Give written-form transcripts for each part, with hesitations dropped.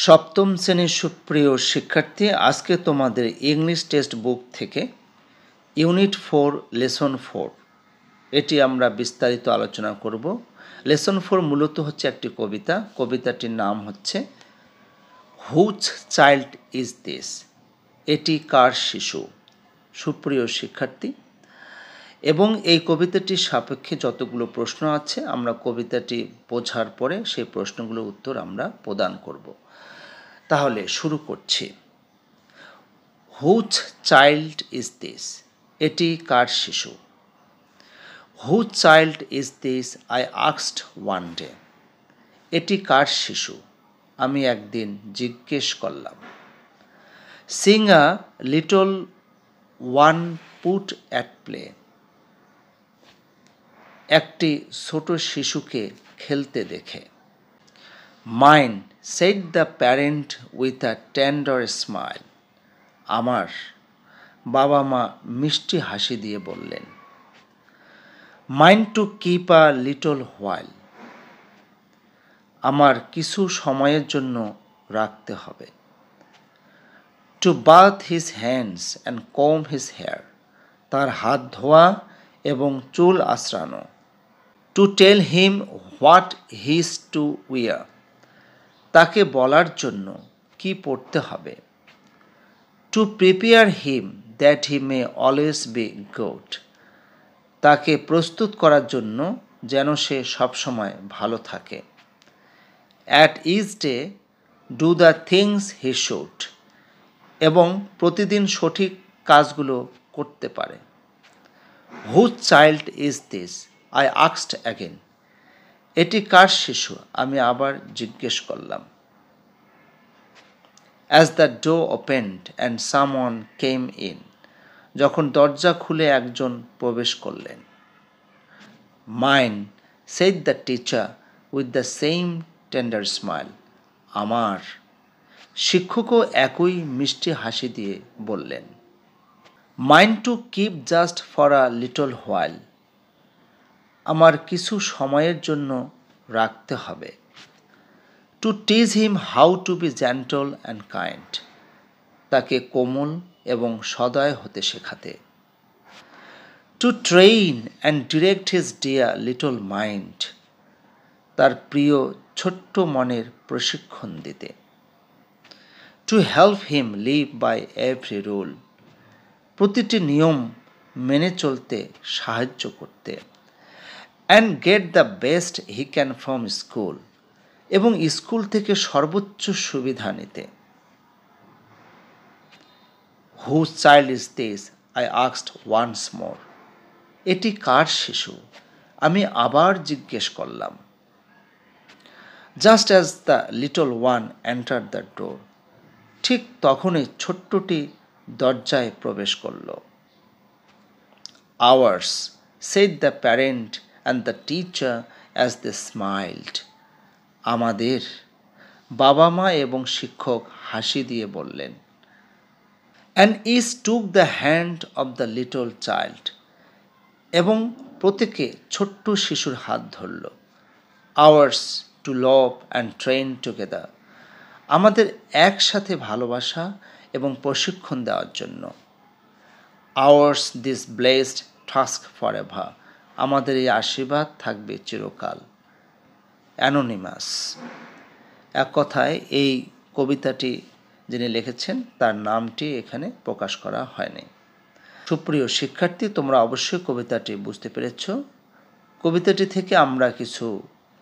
সপ্তম শ্রেণীর সুপ্রিয় শিক্ষার্থী, আজকে তোমাদের ইংলিশ টেক্সট বুক থেকে ইউনিট 4 লেসন 4 এটি আমরা বিস্তারিত আলোচনা করব। লেসন 4 মূলত হচ্ছে একটি কবিতা। কবিতাটির নাম হচ্ছে হুচ চাইল্ড ইজ দিস, এটি কার শিশু। সুপ্রিয় শিক্ষার্থী, এবং এই কবিতাটির সাপেক্ষে যতগুলো প্রশ্ন আছে আমরা কবিতাটি বোঝার পরে সেই প্রশ্নগুলোর উত্তর আমরা প্রদান করব। তাহলে শুরু করছি। হুচ চাইল্ড ইজ দিস, এটি কার শিশু। Whose child is this I asked one day, এটি কার শিশু আমি একদিন জিজ্ঞেস করলাম। Seeing a little one put at play, একটি ছোট শিশুকে খেলতে দেখে। Mine said the parent with a tender smile, আমার বাবা মা মিষ্টি হাসি দিয়ে বললেন। Mine to keep a little while, আমার কিছু সময়ের জন্য রাখতে হবে। To bath his hands and comb his hair, তার হাত ধোয়া এবং চুল আঁচড়ানো। To tell him what his to wear, তাকে বলার জন্য কি পড়তে হবে। To prepare him that he may always be good, তাকে প্রস্তুত করার জন্য যেন সে সবসময় ভালো থাকে। At each day do the things he should, এবং প্রতিদিন সঠিক কাজগুলো করতে পারে। Whose child is this I asked again, এটি কার শিশু আমি আবার জিজ্ঞেস করলাম। As the door opened and someone came in, যখন দরজা খুলে একজন প্রবেশ করলেন। Mine said the teacher with the same tender smile, আমার শিক্ষকও একই মিষ্টি হাসি দিয়ে বললেন। Mine to keep just for a little while, আমার কিছু সময়ের জন্য রাখতে হবে। To teach him how to be gentle and kind, তাকে কোমল এবং সদয় হতে শেখাতে। To train and direct his dear little mind, তার প্রিয় ছোট্ট মনের প্রশিক্ষণ দিতে। To help him live by every rule, প্রতিটি নিয়ম মেনে চলতে সাহায্য করতে। And get the best he can from school, এবং স্কুল থেকে সর্বোচ্চ সুবিধা নিতে। Whose child is this I asked once more, এটি কার শিশু আমি আবার জিজ্ঞেস করলাম। Just as the little one enter the door, ঠিক তখনই ছোট্টটি দরজায় প্রবেশ করল। Ours said the parent and the teacher as they smiled, আমাদের বাবা মা এবং শিক্ষক হাসি দিয়ে বললেন। And each took the hand of the little child, এবং প্রত্যেকে ছোট্ট শিশুর হাত ধরল। Ours to love and train together, আমাদের একসাথে ভালোবাসা এবং প্রশিক্ষণ দেওয়ার জন্য। Ours this blessed task for ever, আমাদের এই আশীর্বাদ থাকবে চিরকাল। অ্যানোনিমাস, এক কথায় এই কবিতাটি যিনি লিখেছেন তার নামটি এখানে প্রকাশ করা হয়নি। সুপ্রিয় শিক্ষার্থী, তোমরা অবশ্যই কবিতাটি বুঝতে পেরেছ। কবিতাটি থেকে আমরা কিছু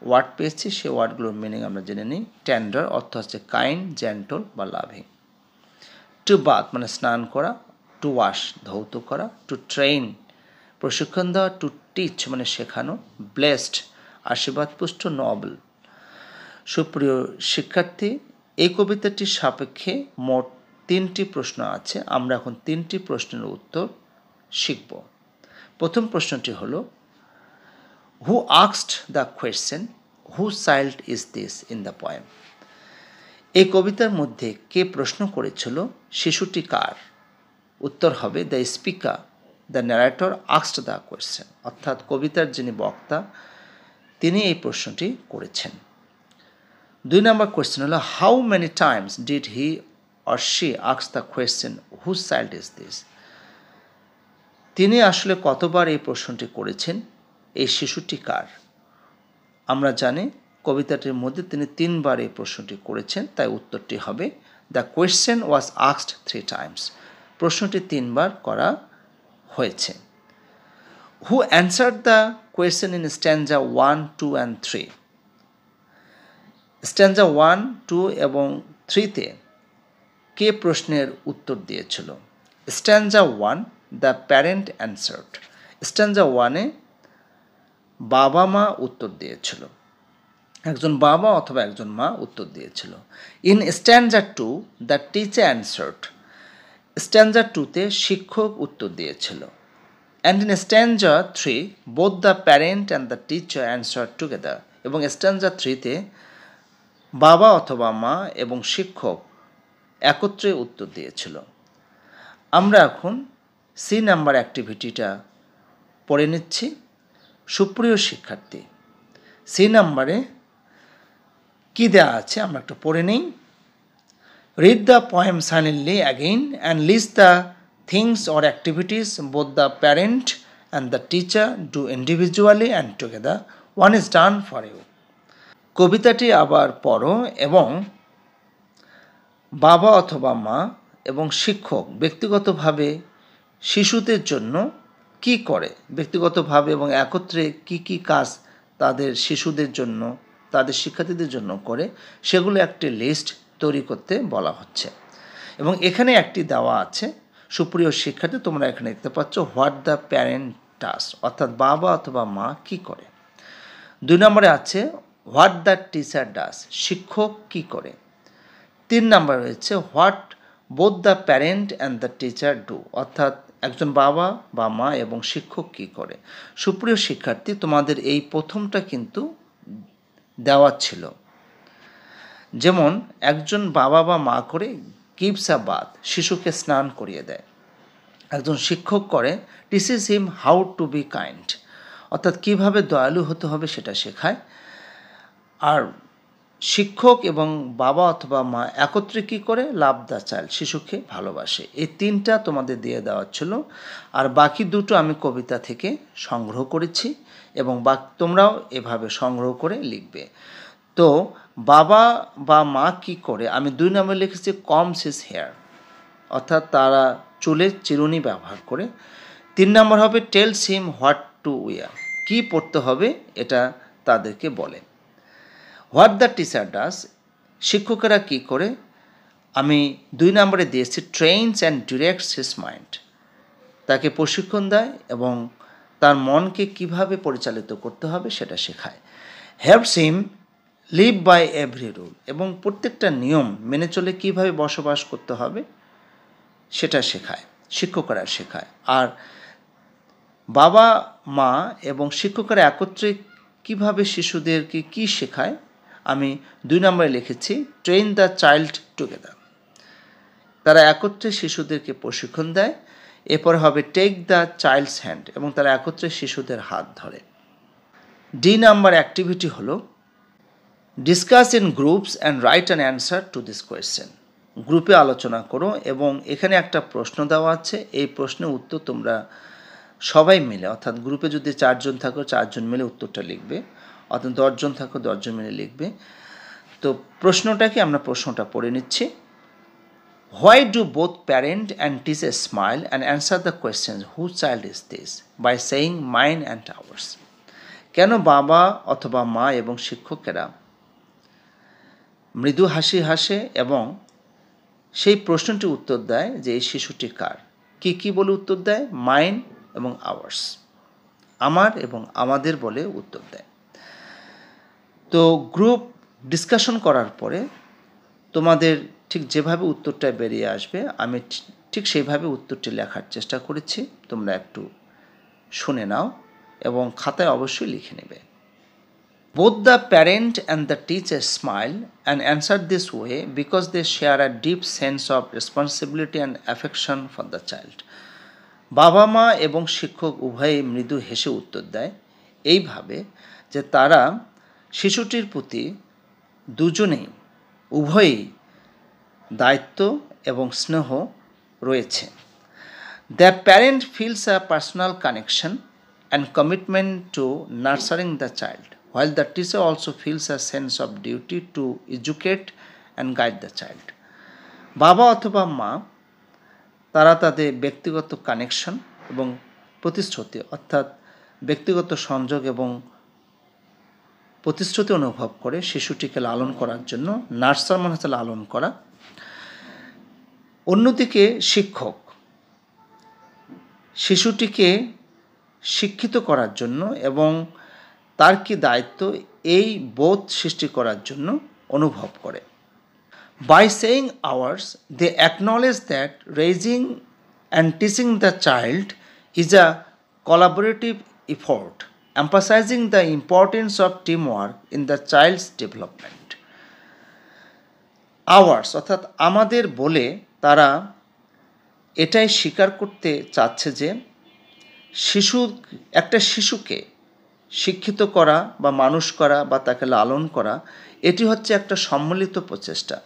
ওয়ার্ড পেয়েছি, সেই ওয়ার্ডগুলোর মিনিং আমরা জেনে নিই। টেন্ডার অর্থ হচ্ছে কাইন্ড, জেন্টল বা লাভিং। টু বাথ মানে স্নান করা। টু ওয়াশ ধৌত করা। টু ট্রেন প্রশিক্ষণ দেওয়া। টু টিচ মানে শেখানো। ব্লেসড আশীর্বাদপুষ্ট। নবেল। সুপ্রিয় শিক্ষার্থী, এই কবিতাটির সাপেক্ষে মোট 3টি প্রশ্ন আছে। আমরা এখন 3টি প্রশ্নের উত্তর শিখব। প্রথম প্রশ্নটি হলো, who asked the question whose child is this in the poem, এই কবিতার মধ্যে কে প্রশ্ন করেছিল শিশুটি কার? উত্তর হবে the speaker, the narrator asked the question, অর্থাৎ কবিতার যিনি বক্তা তিনি এই প্রশ্নটি করেছেন। 2 নম্বর কোয়েশ্চেন হলো, how many times did he or she ask the question whose child is this? তিনি আসলে কতবার এই প্রশ্নটি করেছেন, এই শিশুটি কার? আমরা জানি কবিতাটির মধ্যে তিনি 3 বার এই প্রশ্নটি করেছেন, তাই উত্তরটি হবে the question was asked 3 times. প্রশ্নটি 3 বার করা হয়েছে। Who answered the question in stanza 1, 2 and 3? Stanza 1, 2 এবং 3-তে কে প্রশ্নের উত্তর দিয়েছিল? Stanza 1, the parent answered. Stanza 1-এ বাবা মা উত্তর দিয়েছিল, একজন বাবা অথবা একজন মা উত্তর দিয়েছিল। In stanza 2, the teacher answered. Stanza 2-তে শিক্ষক উত্তর দিয়েছিল। And in stanza 3, both the parent and the teacher answered together. এবং স্ট্যান্জা 3-তে বাবা অথবা মা এবং শিক্ষক একত্রে উত্তর দিয়েছিল। আমরা এখন সি নাম্বার অ্যাক্টিভিটিটা পড়ে নিচ্ছি। সুপ্রিয় শিক্ষার্থী, সি নাম্বারে কি দেওয়া আছে আমরা একটু পড়ে নিই। Read the poem silently again and list the things or activities both the parent and the teacher do individually and together. One is done for you. কবিতাটি আবার পড়ো এবং বাবা অথবা মা এবং শিক্ষক ব্যক্তিগতভাবে শিশুদের জন্য কি করে, ব্যক্তিগতভাবে এবং একত্রে কি কি কাজ তাদের শিশুদের জন্য, তাদের শিক্ষার্থীদের জন্য করে, সেগুলো একটি লিস্ট তৈরি করতে বলা হচ্ছে। এবং এখানে একটি দেওয়া আছে, সুপ্রিয় শিক্ষার্থী তোমরা এখানে দেখতে পাচ্ছ, হোয়াট দ্য প্যারেন্ট ডাস, অর্থাৎ বাবা অথবা মা কি করে। 2 নম্বরে আছে হোয়াট দ্য টিচার ডাস, শিক্ষক কি করে। 3 নম্বর রয়েছে what both the parent and the teacher do, অর্থাৎ একজন বাবা বা মা এবং শিক্ষক কি করে। সুপ্রিয় শিক্ষার্থী, তোমাদের এই প্রথমটা কিন্তু দেওয়া ছিল, যেমন একজন বাবা বা মা করে গিভস আ বাথ, শিশুকে স্নান করিয়ে দেয়। একজন শিক্ষক করে teaches him how to be kind, অর্থাৎ কীভাবে দয়ালু হতে হবে সেটা শেখায়। আর শিক্ষক এবং বাবা অথবা মা একত্রে কী করে, লাভ দ্য চাইল্ড, শিশুকে ভালোবাসে। এই 3টা তোমাদের দিয়ে দেওয়া ছিল, আর বাকি 2টো আমি কবিতা থেকে সংগ্রহ করেছি এবং তোমরাও এভাবে সংগ্রহ করে লিখবে। তো বাবা বা মা কি করে, আমি 2 নম্বরে লিখেছি কমস হিজ হেয়ার, অর্থাৎ তারা চুলের চিরুনি ব্যবহার করে। 3 নম্বর হবে tells him what to wear, কী পড়তে হবে এটা তাদেরকে বলে। হোয়াট দ্য টিচার ডাস, শিক্ষকেরা কী করে, আমি 2 নম্বরে দিয়েছি ট্রেইনস অ্যান্ড ডিরেক্টস হিজ মাইন্ড, তাকে প্রশিক্ষণ দেয় এবং তার মনকে কিভাবে পরিচালিত করতে হবে সেটা শেখায়। Helps him live by every rule, এবং প্রত্যেকটা নিয়ম মেনে চলে কীভাবে বসবাস করতে হবে সেটা শেখায়, শিক্ষকরা শেখায়। আর বাবা মা এবং শিক্ষকরা একত্রে কিভাবে শিশুদেরকে কি শেখায়, আমি 2 নম্বরে লিখেছি ট্রেন দ্য চাইল্ড টুগেদার, তারা একত্রে শিশুদেরকে প্রশিক্ষণ দেয়। এরপর হবে টেক দ্য চাইল্ডস হ্যান্ড, এবং তারা একত্রে শিশুদের হাত ধরে। ডি নাম্বার অ্যাক্টিভিটি হলো discuss in groups and write an answer to this question, গ্রুপে আলোচনা করো এবং এখানে একটা প্রশ্ন দেওয়া আছে, এই প্রশ্নের উত্তর তোমরা সবাই মিলে, অর্থাৎ গ্রুপে যদি 4 জন থাকো 4 জন মিলে উত্তরটা লিখবে, অর্থাৎ 10 জন থাকো 10 জন মিলে লিখবে। তো প্রশ্নটা পড়ে নিচ্ছি। Why do both parent and teacher smile and answer the question whose child is this by saying mine and ours? কেন বাবা অথবা মা এবং শিক্ষকেরা মৃদু হাসি হাসে এবং সেই প্রশ্নটি উত্তর দেয় যে এই শিশুটি কার, কি বলে উত্তর দেয়, মাইন এবং আওয়ার্স, আমার এবং আমাদের বলে উত্তর দেয়। তো গ্রুপ ডিসকাশন করার পরে তোমাদের ঠিক যেভাবে উত্তরটা বেরিয়ে আসবে আমি ঠিক সেইভাবে উত্তরটি লেখার চেষ্টা করেছি, তোমরা একটু শুনে নাও এবং খাতায় অবশ্যই লিখে নেবে। Both the parent and the teacher smile and answer this way because they share a deep sense of responsibility and affection for the child. বাবা মা এবং শিক্ষক উভয়ই মৃদু হেসে উত্তর দেয় এইভাবে যে তারা শিশুটির প্রতি দুজনেই উভয়ই দায়িত্ব এবং স্নেহ রয়েছে। The parent feels a personal connection and commitment to nurturing the child, while the teacher also feels a sense of duty to educate and guide the child. বাবা অথবা মা তারা তাদের ব্যক্তিগত কানেকশন এবং প্রতিশ্রুতি অর্থাৎ ব্যক্তিগত সংযোগ এবং প্রতিশ্রুতি অনুভব করে শিশুটিকে লালন করার জন্য। নার্সার মানে হচ্ছে লালন করা। অন্যদিকে শিক্ষক শিশুটিকে শিক্ষিত করার জন্য এবং তার কি দায়িত্ব এই বোধ সৃষ্টি করার জন্য অনুভব করে। By saying ours, they acknowledge that raising and teaching the child is a collaborative effort, emphasizing the importance of teamwork in the child's development. Ours অর্থাৎ আমাদের বলে তারা এটাই স্বীকার করতে চাচ্ছে যে একটা শিশুকে শিক্ষিত করা বা মানুষ করা বা তাকে লালন করা এটি হচ্ছে একটা সম্মিলিত প্রচেষ্টা।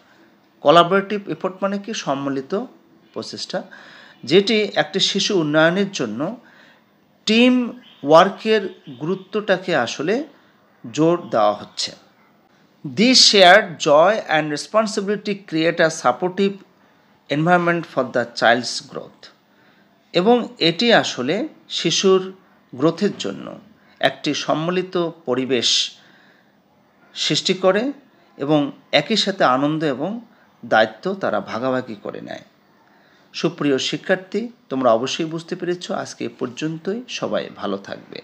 কোলাবোরেটিভ এফোর্ট মানে কি? সম্মিলিত প্রচেষ্টা, যেটি একটি শিশু উন্নয়নের জন্য টিম ওয়ার্কের গুরুত্বটাকে আসলে জোর দেওয়া হচ্ছে। This shared joy and responsibility create a supportive environment for the child's growth, এবং এটি আসলে শিশুর গ্রোথের জন্য একটি সম্মিলিত পরিবেশ সৃষ্টি করে এবং একই সাথে আনন্দ এবং দায়িত্ব তারা ভাগাভাগি করে নেয়। সুপ্রিয় শিক্ষার্থী, তোমরা অবশ্যই বুঝতে পেরেছ। আজকে এ পর্যন্তই। সবাই ভালো থাকবে।